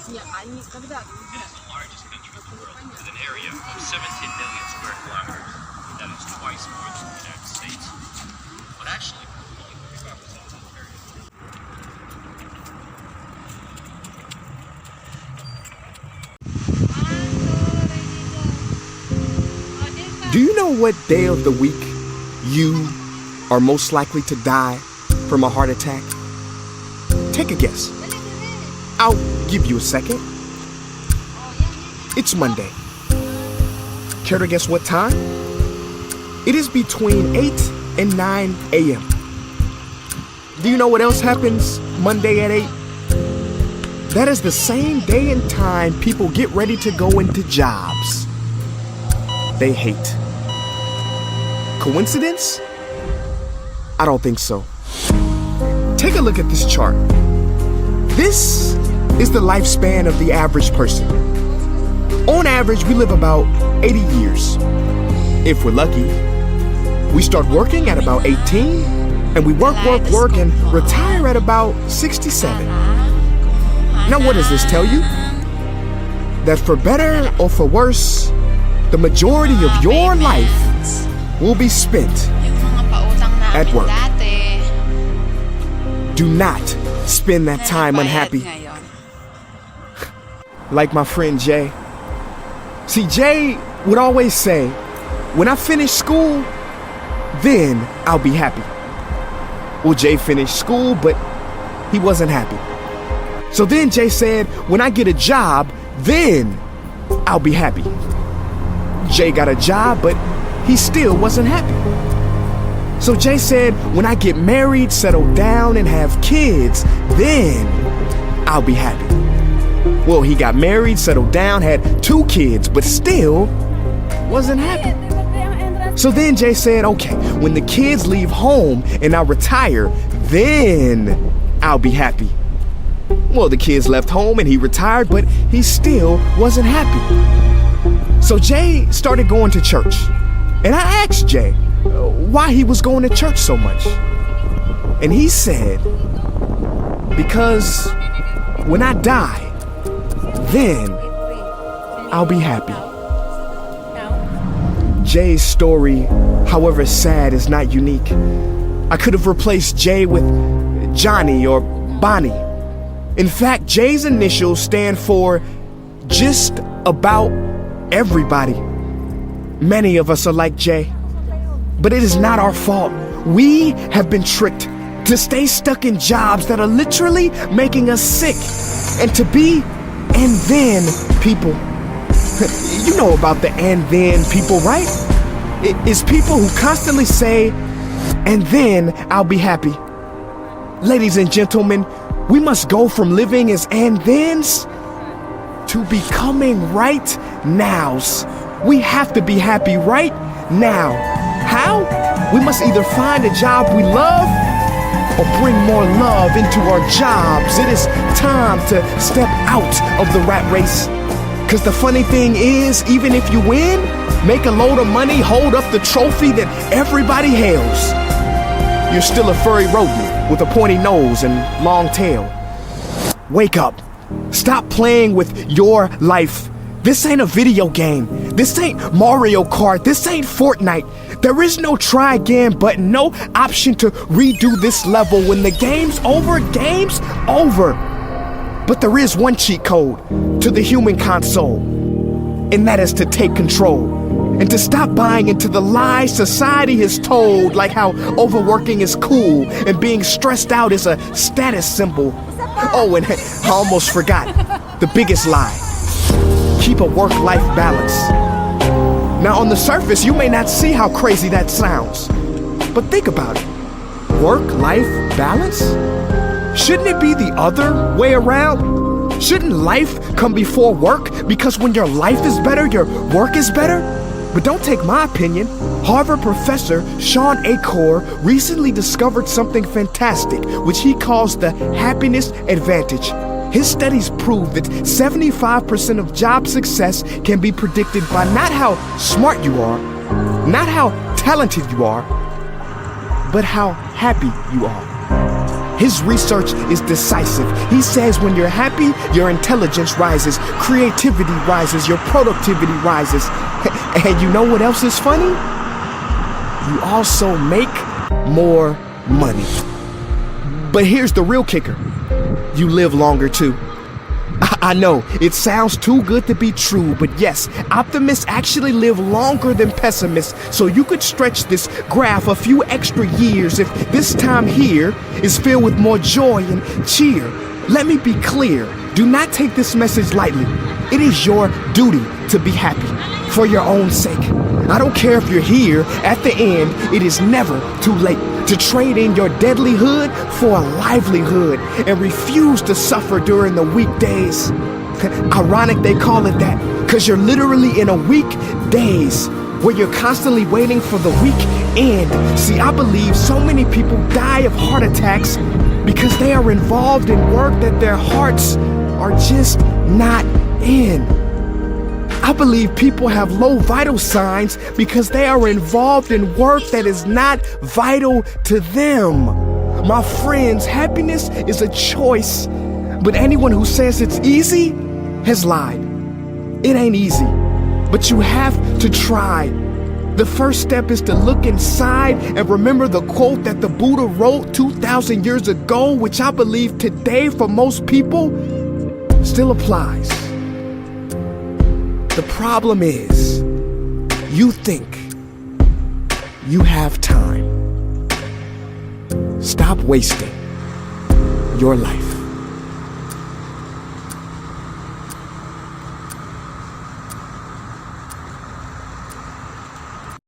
It is the largest country in the world with an area of 17 million square kilometers. That is twice more than the United States. But actually, only 55% of this area. Do you know what day of the week you are most likely to die from a heart attack? Take a guess. I'll give you a second. It's Monday. Care to guess what time? It is between 8 and 9 a.m. Do you know what else happens Monday at 8? That is the same day and time people get ready to go into jobs they hate. Coincidence? I don't think so. Take a look at this chart. This is the lifespan of the average person. On average, we live about 80 years. If we're lucky, we start working at about 18, and we work, and retire at about 67. Now, what does this tell you? That for better or for worse, the majority of your life will be spent at work. Do not spend that time unhappy. Like my friend Jay. See, Jay would always say, when I finish school, then I'll be happy. Well, Jay finished school, but he wasn't happy. So then Jay said, when I get a job, then I'll be happy. Jay got a job, but he still wasn't happy. So Jay said, when I get married, settle down, and have kids, then I'll be happy. Well, he got married, settled down, had 2 kids, but still wasn't happy. So then Jay said, okay, when the kids leave home and I retire, then I'll be happy. Well, the kids left home and he retired, but he still wasn't happy. So Jay started going to church. And I asked Jay why he was going to church so much. And he said, because when I die, then I'll be happy. Jay's story, however sad, is not unique. I could have replaced Jay with Johnny or Bonnie. In fact, Jay's initials stand for just about everybody. Many of us are like Jay, but it is not our fault. We have been tricked to stay stuck in jobs that are literally making us sick, and to be and then people. You know about the and then people, right? It is people who constantly say, and then I'll be happy. Ladies and gentlemen, we must go from living as and thens to becoming right nows. We have to be happy right now. How? We must either find a job we love or bring more love into our jobs. It is time to step out of the rat race. Cause the funny thing is, even if you win, make a load of money, hold up the trophy that everybody hails, you're still a furry rodent with a pointy nose and long tail. Wake up. Stop playing with your life. This ain't a video game. This ain't Mario Kart. This ain't Fortnite. There is no try again button, no option to redo this level. When the game's over, game's over. But there is one cheat code to the human console, and that is to take control and to stop buying into the lies society has told, like how overworking is cool and being stressed out is a status symbol. Oh, and I almost forgot the biggest lie. Keep a work-life balance. Now, on the surface, you may not see how crazy that sounds, but think about it. Work-life balance? Shouldn't it be the other way around? Shouldn't life come before work? Because when your life is better, your work is better? But don't take my opinion. Harvard professor Sean Achor recently discovered something fantastic, which he calls the happiness advantage. His studies prove that 75% of job success can be predicted by not how smart you are, not how talented you are, but how happy you are. His research is decisive. He says when you're happy, your intelligence rises, creativity rises, your productivity rises. And you know what else is funny? You also make more money. But here's the real kicker. You live longer too. I know, it sounds too good to be true, but yes, optimists actually live longer than pessimists. So you could stretch this graph a few extra years if this time here is filled with more joy and cheer. Let me be clear, do not take this message lightly. It is your duty to be happy for your own sake. I don't care if you're here at the end, it is never too late to trade in your deadlyhood for a livelihood and refuse to suffer during the weekdays. Ironic they call it that, because you're literally in a weekdays where you're constantly waiting for the weekend. See, I believe so many people die of heart attacks because they are involved in work that their hearts are just not in. I believe people have low vital signs because they are involved in work that is not vital to them. My friends, happiness is a choice, but anyone who says it's easy has lied. It ain't easy, but you have to try. The first step is to look inside and remember the quote that the Buddha wrote 2,000 years ago, which I believe today for most people still applies. The problem is, you think you have time. Stop wasting your life.